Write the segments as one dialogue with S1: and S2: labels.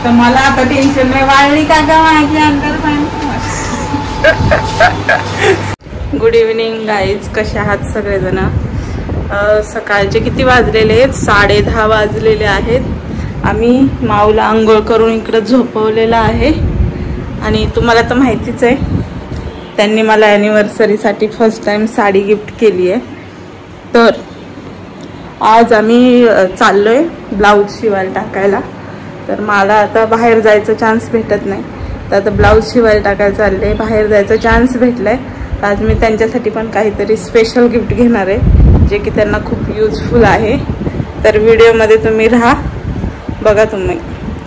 S1: तर मला आता टेन्शन नाही, वाळली का ग माझी अंडरपॅन्ट. गुड इव्हनिंग गाईज, कशा आहात सगळेजण. सकाळचे किती वाजलेले आहेत? 10:30 वाजलेले आहेत. आम्ही माऊला आंघोळ करून इकडं झोपवलेलं आहे. आणि तुम्हाला तर माहितीच आहे, त्यांनी मला ॲनिव्हर्सरीसाठी फर्स्ट टाइम साडी गिफ्ट केली आहे. तर आज आम्ही चाललोय ब्लाऊज शिवायला टाकायला. तर मला आता बाहेर जायचं चान्स भेटत नाही, तर आता ब्लाऊज शिवायला टाकायला चालले. बाहेर जायचा चान्स भेटलाय, तर आज मी त्यांच्यासाठी पण काहीतरी स्पेशल गिफ्ट घेणार आहे, जे की त्यांना खूप युजफुल आहे. तर व्हिडिओमध्ये तुम्ही राहा, बघा तुम्ही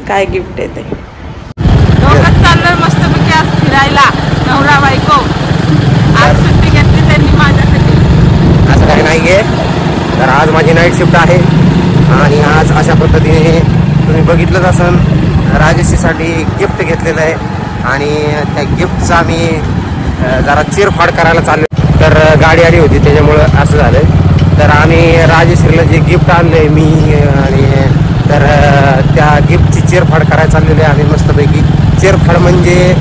S1: काय गिफ्ट आहे ते. दोघंच चाललोय मस्तपैकी आज फिरायला, नवरा बायको. आज सुट्टी घेतली त्यांनी माझ्यासाठी.
S2: असं काही नाहीये. तर आज माझी नाईट शिफ्ट आहे आणि आज अशा पद्धतीने तुम्ही बघितलंच असन, राजेशीसाठी गिफ्ट घेतलेलं आहे आणि त्या गिफ्टचा आम्ही जरा चिरफाड करायला चाललो. तर गाडी आली होती त्याच्यामुळं असं झालं. तर आम्ही राजेश्रीला जे गिफ्ट आणले मी आणि तर त्या गिफ्टची चिरफाड करायला चाललेली आहे आम्ही मस्तपैकी. चिरफाड म्हणजे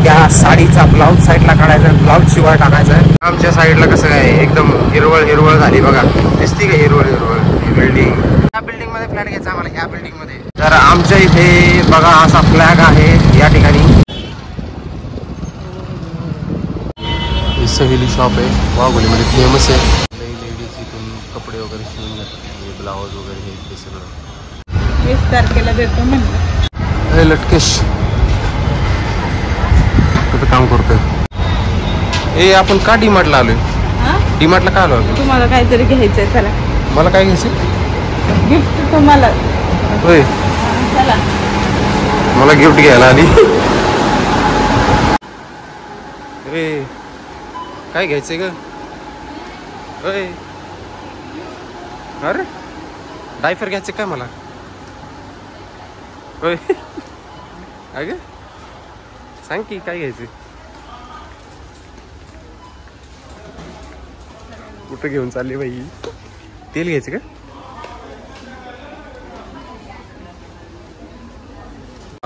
S2: त्या साडीचा ब्लाऊज साईडला काढायचा, ब्लाऊज शिवाय टाकायचा. आमच्या साईडला कसं काय एकदम हिरवळ हिरवळ झाली बघा, दिसती का हिरवळ हिरवळ. ही बिल्डिंग, या बिल्डिंग मध्ये फ्लॅट घ्यायचा आम्हाला, ह्या बिल्डिंग मध्ये. तर आमच्या इथे बघा असा फ्लॅग आहे या ठिकाणी. सहेली शॉप आहे, वाघोलीमध्ये फेमस आहे. लेडीज इथून कपडे वगैरे शिवून घेतात, ब्लाऊज वगैरे हे सगळं.
S1: 20 तारखेला देतो म्हणलं.
S2: हे लटकेश कुठं काम करतोय? ए आपण का डीमार्टला आलोय? डीमार्टला का आलो?
S1: तुम्हाला काहीतरी घ्यायचंय, चला.
S2: मला काय घ्यायचं?
S1: गिफ्ट तुम्हाला.
S2: होय,
S1: चला.
S2: मला गिफ्ट घ्यायला आली. रे काय घ्यायचंय ग? होय, अरे डायफर घ्यायचं काय मला? होय, अगं सांग की काय घ्यायचं? कुठं घेऊन चालली बाई? तेल घ्यायचं का?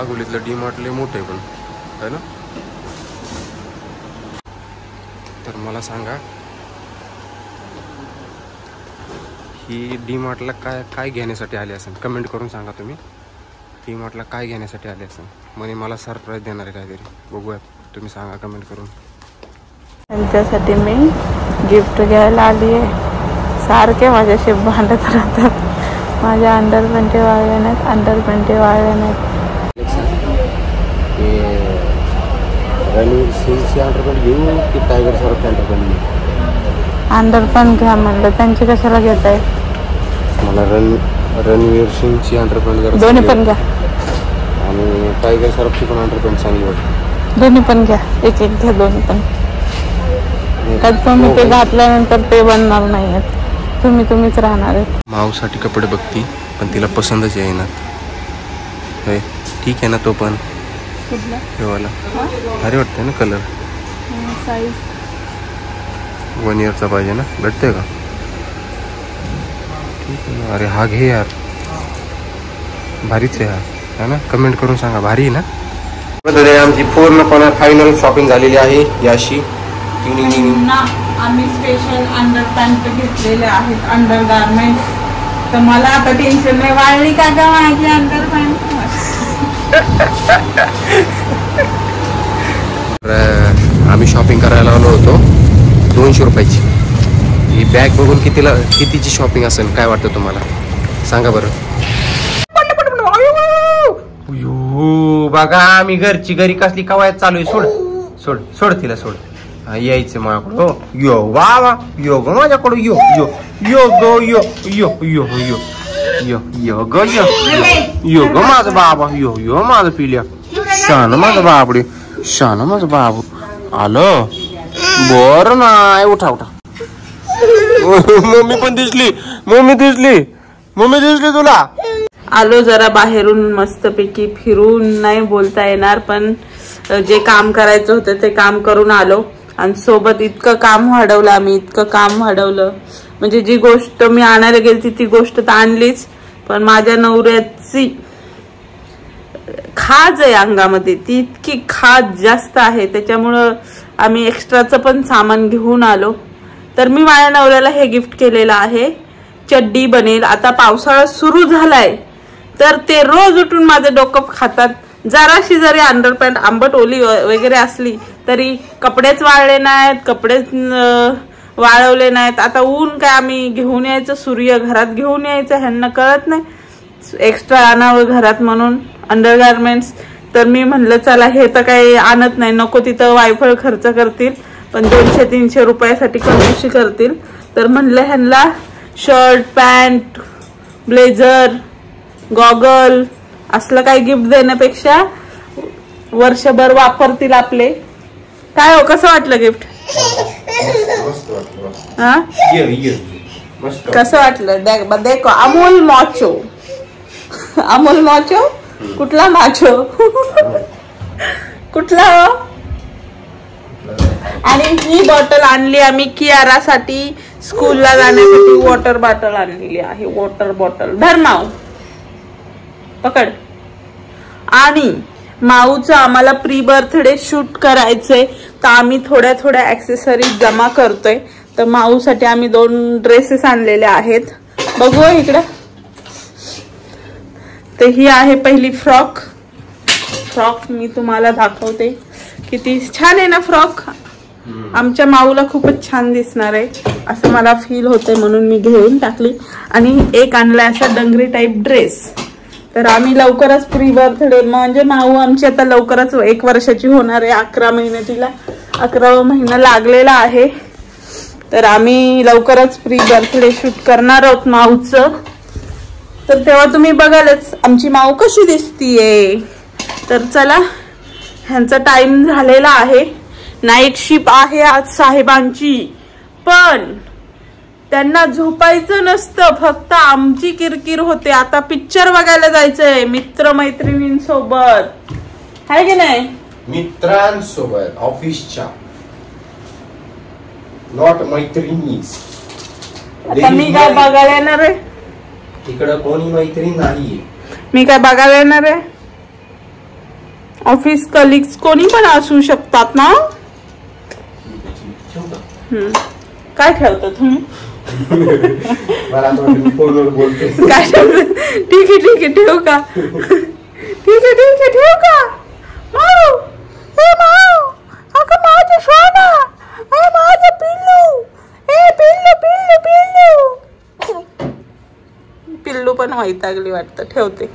S2: आगोलीतलं डीमार्ट लय मोठं आहे पण, है ना? तर मला सांगा, ही डीमार्टला काय काय घेण्यासाठी आली असेल? कमेंट करून सांगा तुम्ही. डीमार्टला काय घेण्यासाठी आले असेल? म्हणजे मला सरप्राईज देणार आहे काहीतरी. बघूया, तुम्ही सांगा कमेंट करून.
S1: त्यांच्यासाठी मी गिफ्ट घ्यायला आली आहे. सारखे माझ्याशी भांडत राहतात, माझ्या अंडरपॅन्टी वाळल्या नाहीत, अंडरपॅन्टी वाळल्या नाहीत.
S2: रणवीर सिंगची अंडरपॅन्ट घेऊ की टायगर श्रॉफची अंडरपॅन्ट घेऊ?
S1: अंडरपॅन्ट घ्या म्हणलं, त्यांची कशाला घेत आहे?
S2: मला रणवीर सिंगची अंडरपॅन्ट
S1: दोन्ही पण घ्या
S2: आणि टायगर श्रॉफची पण अंडरपॅन्ट चांगली वाटते.
S1: दोन्ही पण घ्या, एक एक घ्या, दोन्ही पण. तर तुम्ही ते घातल्यानंतर ते बनणार नाही आहेत, तुम्हीच राहणार आहेत.
S2: माऊसाठी कपडे बघती पण तिला पसंतच येईना. होय, ठीक आहे ना. तो पण ठेवायला भारी वाटतंय ना कलर.
S1: साईज
S2: 1 इयरचा पाहिजे ना, भेटतंय का? ठीक आहे ना. अरे हा घे यार, भारीच आहे हा, है ना? कमेंट करून सांगा भारी आहे ना. आमची पूर्णपणे फायनल शॉपिंग झालेली आहे याशी.
S1: आम्ही स्पेशल अंडरपॅन्ट घेतलेले आहेत, अंडर गार्मेंट्स. तर मला आता टेन्शन नाही, वाळली का ग माझी अंडरपॅन्ट.
S2: आम्ही शॉपिंग करायला आलो होतो 200 रुपयाची. ही बॅग बघून कितीची शॉपिंग असेल काय वाटतं तुम्हाला? सांगा बरं. बघा आम्ही घरी कसली कवायत चालू आहे. सोड सोड सोड तिला, सोड. यायचं माझ्याकडं. हो यो वा यो ग माझ्याकडं. यो यो यो गो यो यो यो यो यो यो ग यो यो ग माझं बाबा. यो यो माझं पिल्या. शान माझं बाबडे, शान माझं बाबू. आलं बरं नाही. उठा उठा. मम्मी पण दिसली, मम्मी दिसली तुला.
S1: आलो जरा बाहेरून मस्तपैकी फिरून, नाही बोलता येणार पण जे काम करायचं होतं ते काम करून आलो. आणि सोबत इतकं काम वाढवलं आम्ही, इतकं काम वाढवलं म्हणजे जी गोष्ट मी आणायला गेली ती गोष्ट तर आणलीच, पण माझ्या नवऱ्याची खाज आहे अंगामध्ये, ती इतकी खाज जास्त आहे, त्याच्यामुळं आम्ही एक्स्ट्राचं पण सामान घेऊन आलो. तर मी माझ्या नवऱ्याला हे गिफ्ट केलेलं आहे. चड्डी बनेल. आता पावसाळा सुरू झालाय तर ते रोज उठून माझं डोकं खातात. जराशी जरी अंडरपॅन्ट आंबट ओली वगैरे असली तरी कपडेच वाळले नाहीत, कपडेच वाळवले नाहीत. आता ऊन काय आम्ही घेऊन यायचं, सूर्य घरात घेऊन यायचं, ह्यांना कळत नाही. एक्स्ट्रा आणावं घरात म्हणून अंडरगार्मेंट्स. तर मी म्हणलं चला हे तर काही आणत नाही, नको तिथं वायफळ खर्च करतील, पण 200-300 रुपयासाठी कंजूसी करतील. तर म्हणलं ह्यांना शर्ट, पॅन्ट, ब्लेझर, गॉगल असलं काही गिफ्ट देण्यापेक्षा वर्षभर वापरतील आपले. काय हो, कसं वाटलं गिफ्ट? हा, कसं वाटलं? देखो अमूल मॉचो. अमूल मॉचो कुठला माचो? कुठला हो? आणि ही बॉटल आणली आम्ही कियारासाठी, स्कूलला जाण्यासाठी वॉटर बॉटल आणलेली आहे. वॉटर बॉटल धर माऊ, पकड. आणि माऊचं आम्हाला प्री बर्थडे शूट करायचंय, तर आम्ही थोड्या थोड्या ऍक्सेसरीज जमा करतोय. तर माऊसाठी आम्ही 2 ड्रेसेस आणलेले आहेत. बघू इकडं. तर ही आहे पहिली फ्रॉक. फ्रॉक मी तुम्हाला दाखवते, किती छान आहे ना फ्रॉक. आमच्या माऊला खूपच छान दिसणार आहे असं मला फील होतंय, म्हणून मी घेऊन टाकली. आणि एक आणलाय असा डंगरी टाईप ड्रेस. तर आम्ही लवकरच प्री बर्थडे, म्हणजे माऊ आमची आता लवकरच 1 वर्षाची होणार आहे. 11 महिने, तिला 11वा महिना लागलेला आहे. तर आम्ही लवकरच प्री बर्थडे शूट करणार आहोत माऊचं. तर तेव्हा तुम्ही बघालच आमची माऊ कशी दिसतीये. तर चला, ह्यांचा टाइम झालेला आहे. नाईट शिफ्ट आहे आज साहेबांची, पण त्यांना झोपायचं नसतं, फक्त आमची किरकिर होते. आता पिक्चर बघायला जायचंय मित्रमैत्रिणींसोबत, आहे की नाही?
S2: मित्रांसोबत, ऑफिसच्या, नॉट मैत्रिणी.
S1: आता मी काय बघायला येणार आहे?
S2: तिकडं कोणी मैत्रीण नाहीये.
S1: मी काय बघायला येणार आहे? ऑफिस कलिग्स कोणी पण असू शकतात ना. काय ठेवता तुम्ही?
S2: फोनवर बोलते.
S1: काय ठीक आहे ठेवू का? ठीक आहे ठेवू का? माऊ, ए माऊ, अगं माझं सोना, ए माझं पिल्लू, ए पिल्लू. पिल्लू पण वैतागली वाटतं, ठेवते.